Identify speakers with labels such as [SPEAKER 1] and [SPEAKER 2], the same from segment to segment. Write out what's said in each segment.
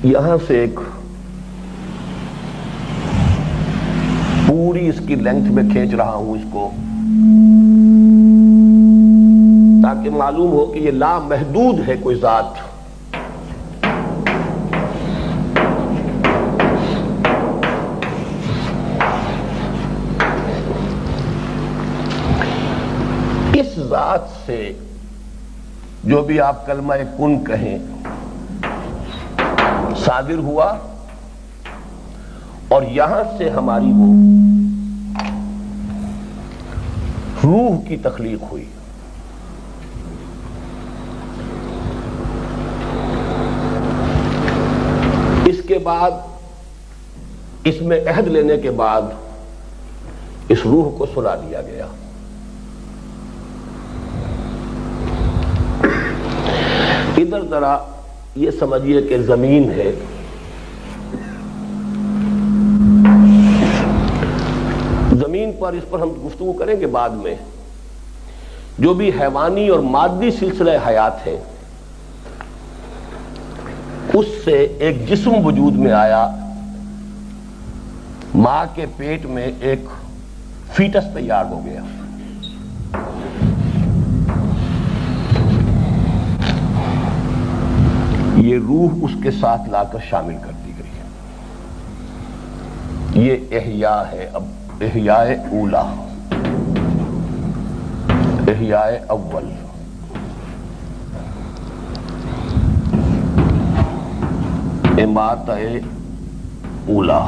[SPEAKER 1] یہاں سے ایک پوری اس کی لینتھ میں کھینچ رہا ہوں اس کو تاکہ معلوم ہو کہ یہ لامحدود ہے کوئی ذات. اس ذات سے جو بھی آپ کلمہ کن کہیں صادر ہوا اور یہاں سے ہماری وہ روح کی تخلیق ہوئی. اس کے بعد اس میں عہد لینے کے بعد اس روح کو سلا دیا گیا. ادھر ذرا یہ سمجھیے کہ زمین ہے، زمین پر اس پر ہم گفتگو کریں گے بعد میں. جو بھی حیوانی اور مادی سلسلہ حیات ہے اس سے ایک جسم وجود میں آیا. ماں کے پیٹ میں ایک فیٹس تیار ہو گیا. یہ روح اس کے ساتھ لا کر شامل کر دی گئی ہے. یہ احیاء ہے. اب احیاء اولا، احیاء اول، اماتہ اولا،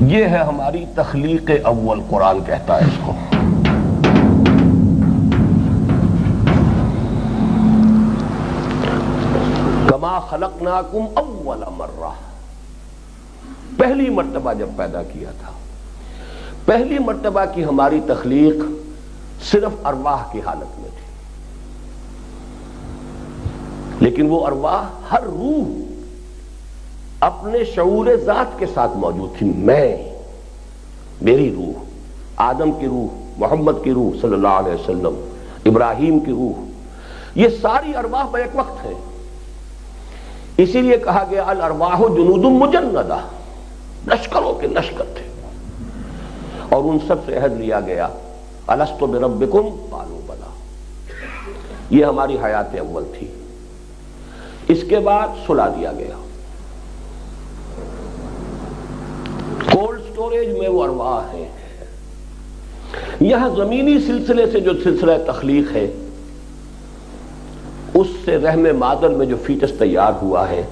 [SPEAKER 1] یہ ہے ہماری تخلیق اول. قرآن کہتا ہے اس کو. کما خلقناکم اول مرہ، پہلی مرتبہ جب پیدا کیا تھا. پہلی مرتبہ کی ہماری تخلیق صرف ارواح کی حالت میں تھی، لیکن وہ ارواح، ہر روح اپنے شعور ذات کے ساتھ موجود تھی. میں، میری روح، آدم کی روح، محمد کی روح صلی اللہ علیہ وسلم، ابراہیم کی روح، یہ ساری ارواح بیک وقت ہیں. اسی لیے کہا گیا الارواح جنود مجندہ، لشکروں کے لشکر تھے. اور ان سب سے عہد لیا گیا الست بربکم قالوا بلا. یہ ہماری حیات اول تھی. اس کے بعد سلا دیا گیا. کولڈ سٹوریج میں وہ ارواح ہیں. یہاں زمینی سلسلے سے جو سلسلہ تخلیق ہے اس سے رحم مادر میں جو فیٹس تیار ہوا ہے،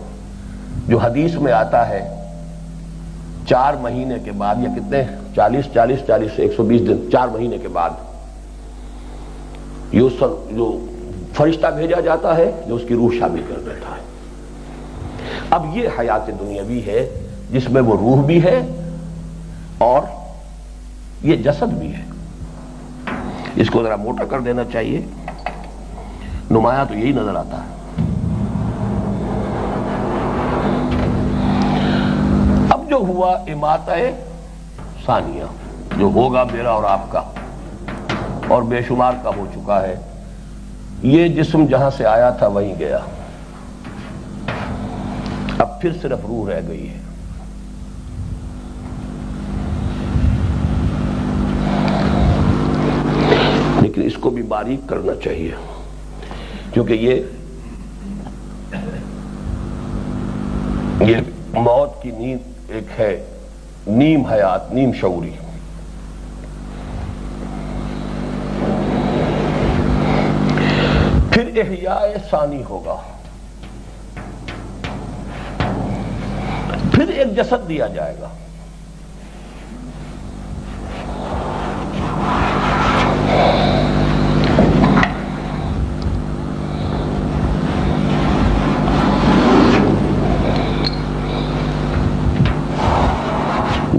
[SPEAKER 1] جو حدیث میں آتا ہے 4 مہینے کے بعد، یا کتنے 40 سے 120 دن، 4 مہینے کے بعد جو فرشتہ بھیجا جاتا ہے جو اس کی روح شامل کر دیتا ہے. اب یہ حیات دنیاوی ہے جس میں وہ روح بھی ہے اور یہ جسد بھی ہے. اس کو ذرا موٹا کر دینا چاہیے، نمایاں تو یہی نظر آتا ہے. اب جو ہوا اماتہ ثانیہ، جو ہوگا میرا اور آپ کا اور بے شمار کا ہو چکا ہے. یہ جسم جہاں سے آیا تھا وہیں گیا. اب پھر صرف روح رہ گئی ہے. لیکن اس کو بھی باریک کرنا چاہیے، کیونکہ یہ موت کی نیند ایک ہے، نیم حیات، نیم شعوری. پھر احیاء ثانی ہوگا، پھر ایک جسد دیا جائے گا.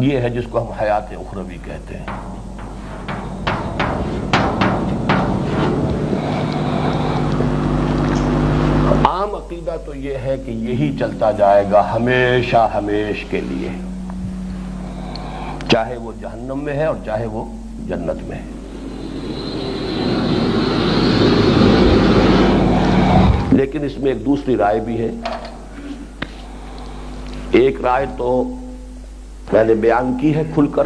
[SPEAKER 1] یہ ہے جس کو ہم حیات اخروی کہتے ہیں. عام عقیدہ تو یہ ہے کہ یہی چلتا جائے گا ہمیشہ ہمیش کے لیے، چاہے وہ جہنم میں ہے اور چاہے وہ جنت میں ہے. لیکن اس میں ایک دوسری رائے بھی ہے ایک رائے تو میں نے بیان کی ہے کھل کر،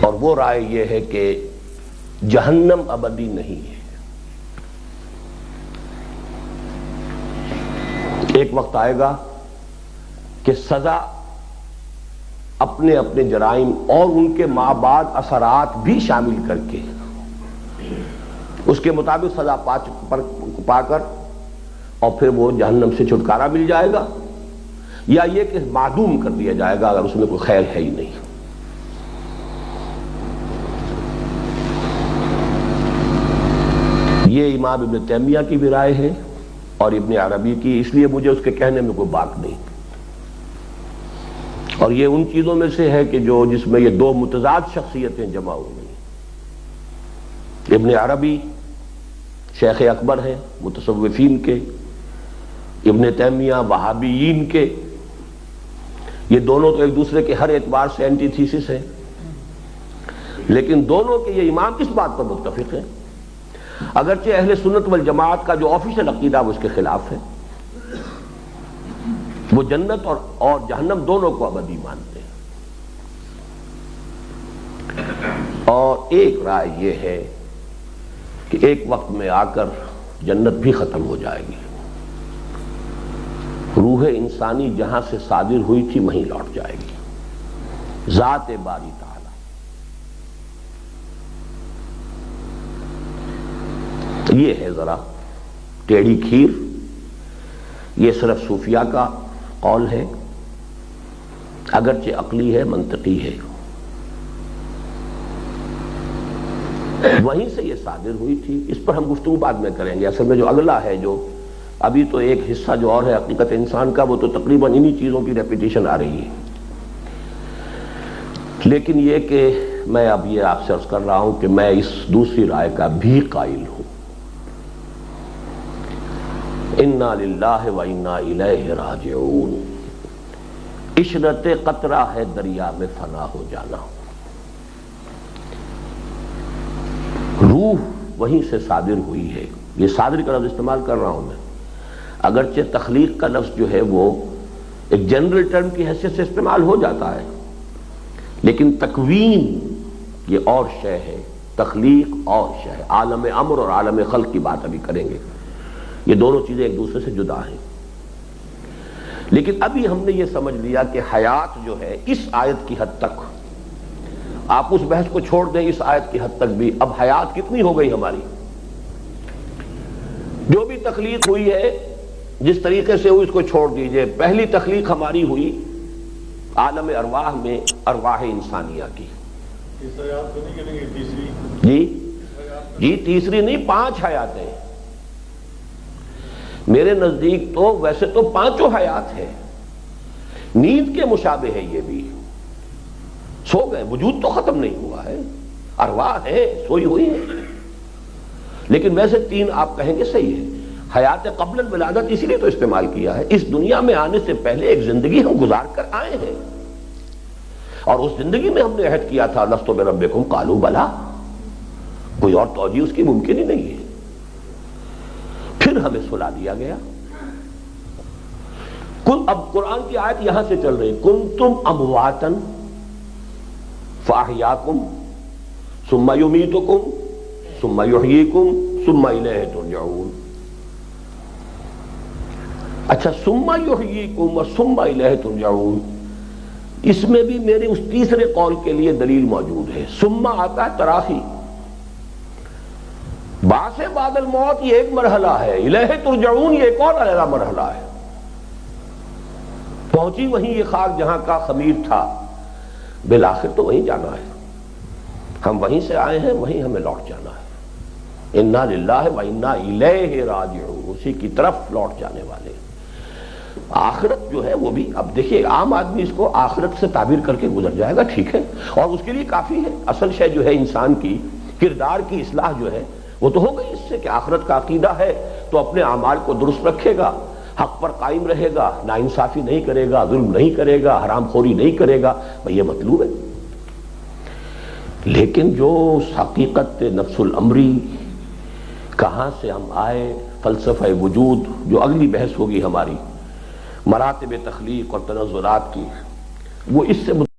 [SPEAKER 1] اور وہ رائے یہ ہے کہ جہنم ابدی نہیں ہے۔ ایک وقت آئے گا کہ سزا اپنے اپنے جرائم اور ان کے ماں بعد اثرات بھی شامل کر کے اس کے مطابق سزا پا کر اور پھر وہ جہنم سے چھٹکارا مل جائے گا، یا یہ کہ معدوم کر دیا جائے گا اگر اس میں کوئی خیر ہے ہی نہیں۔ یہ امام ابن تیمیہ کی بھی رائے ہے اور ابن عربی کی، اس لیے مجھے اس کے کہنے میں کوئی بات نہیں، اور یہ ان چیزوں میں سے ہے کہ جس میں یہ دو متضاد شخصیتیں جمع ہو گئی۔ ابن عربی شیخ اکبر ہیں متصوفین کے، ابن تیمیہ وہابیین کے، یہ دونوں تو ایک دوسرے کے ہر اعتبار سے اینٹی تھیسس ہیں، لیکن دونوں کے یہ امام کس بات پر متفق ہیں؟ اگرچہ اہل سنت والجماعت کا جو آفیشل عقیدہ وہ اس کے خلاف ہے، وہ جنت اور جہنم دونوں کو ابدی مانتے ہیں۔ اور ایک رائے یہ ہے کہ ایک وقت میں آ کر جنت بھی ختم ہو جائے گی، روح انسانی جہاں سے صادر ہوئی تھی وہیں لوٹ جائے گی، ذات باری تعالی۔ یہ ہے ذرا ٹیڑھی کھیر، یہ صرف صوفیاء کا قول ہے، اگرچہ عقلی ہے، منطقی ہے، وہیں سے یہ صادر ہوئی تھی۔ اس پر ہم گفتگو بعد میں کریں گے۔ اصل میں جو اگلا ہے، جو ابھی تو ایک حصہ جو اور ہے حقیقت انسان کا، وہ تو تقریباً انہی چیزوں کی ریپیٹیشن آ رہی ہے، لیکن یہ کہ میں اب یہ آپ سے عرض کر رہا ہوں کہ میں اس دوسری رائے کا بھی قائل ہوں۔ انا للہ و انا الیہ راجعون، عشرت قطرہ ہے دریا میں فنا ہو جانا۔ روح وہیں سے صادر ہوئی ہے، یہ صادر کا لفظ استعمال کر رہا ہوں میں، اگرچہ تخلیق کا لفظ جو ہے وہ ایک جنرل ٹرم کی حیثیت سے استعمال ہو جاتا ہے، لیکن تکوین یہ اور شے ہے، تخلیق اور شے ہے۔ عالم امر اور عالم خلق کی بات ابھی کریں گے، یہ دونوں چیزیں ایک دوسرے سے جدا ہیں، لیکن ابھی ہم نے یہ سمجھ لیا کہ حیات جو ہے اس آیت کی حد تک، آپ اس بحث کو چھوڑ دیں اس آیت کی حد تک بھی، اب حیات کتنی ہو گئی ہماری؟ جو بھی تخلیق ہوئی ہے جس طریقے سے ہوئی اس کو چھوڑ دیجئے۔ پہلی تخلیق ہماری ہوئی عالم ارواح میں، ارواح انسانیہ کی۔ جی تیسری نہیں، 5 حیاتیں میرے نزدیک، تو ویسے تو 5 حیات ہیں، نیند کے مشابہ ہے، یہ بھی سو گئے، وجود تو ختم نہیں ہوا ہے، ارواح ہے، سوئی ہوئی ہے، لیکن ویسے 3 آپ کہیں گے صحیح ہے۔ حیات قبل الولادت اسی لیے تو استعمال کیا ہے، اس دنیا میں آنے سے پہلے ایک زندگی ہم گزار کر آئے ہیں، اور اس زندگی میں ہم نے عہد کیا تھا لست بربکم قالوا بلا، کوئی اور توجیہ اس کی ممکن ہی نہیں ہے۔ پھر ہمیں سلا دیا گیا۔ اب قرآن کی آیت یہاں سے چل رہی، کنتم امواتا فاحیاکم ثم یمیتکم ثم یحییکم ثم الیہ ترجعون۔ اچھا، ثم یحییکم و ثم الیہ ترجعون، اس میں بھی میرے اس تیسرے قول کے لیے دلیل موجود ہے۔ ثم آتا ہے تراخی، بعث بعد الموت یہ ایک مرحلہ ہے، الیہ ترجعون یہ ایک اور علیحدہ مرحلہ ہے۔ پہنچی وہیں یہ خاک جہاں کا خمیر تھا، بالآخر تو وہیں جانا ہے، ہم وہیں سے آئے ہیں، وہیں ہمیں لوٹ جانا ہے۔ انا للہ و انا الیہ راجعون، اسی کی طرف لوٹ جانے والے۔ آخرت جو ہے وہ بھی، اب دیکھیے عام آدمی اس کو آخرت سے تعبیر کر کے گزر جائے گا، ٹھیک ہے، اور اس کے لیے کافی ہے۔ اصل شے جو ہے انسان کی کردار کی اصلاح جو ہے وہ تو ہو گئی اس سے کہ آخرت کا عقیدہ ہے تو اپنے اعمال کو درست رکھے گا، حق پر قائم رہے گا، ناانصافی نہیں کرے گا، ظلم نہیں کرے گا، حرام خوری نہیں کرے گا، بھئی یہ مطلوب ہے۔ لیکن جو حقیقت نفس الامری، کہاں سے ہم آئے، فلسفہ وجود، جو اگلی بحث ہوگی ہماری، مراتب تخلیق اور تنزلات کی، وہ اس سے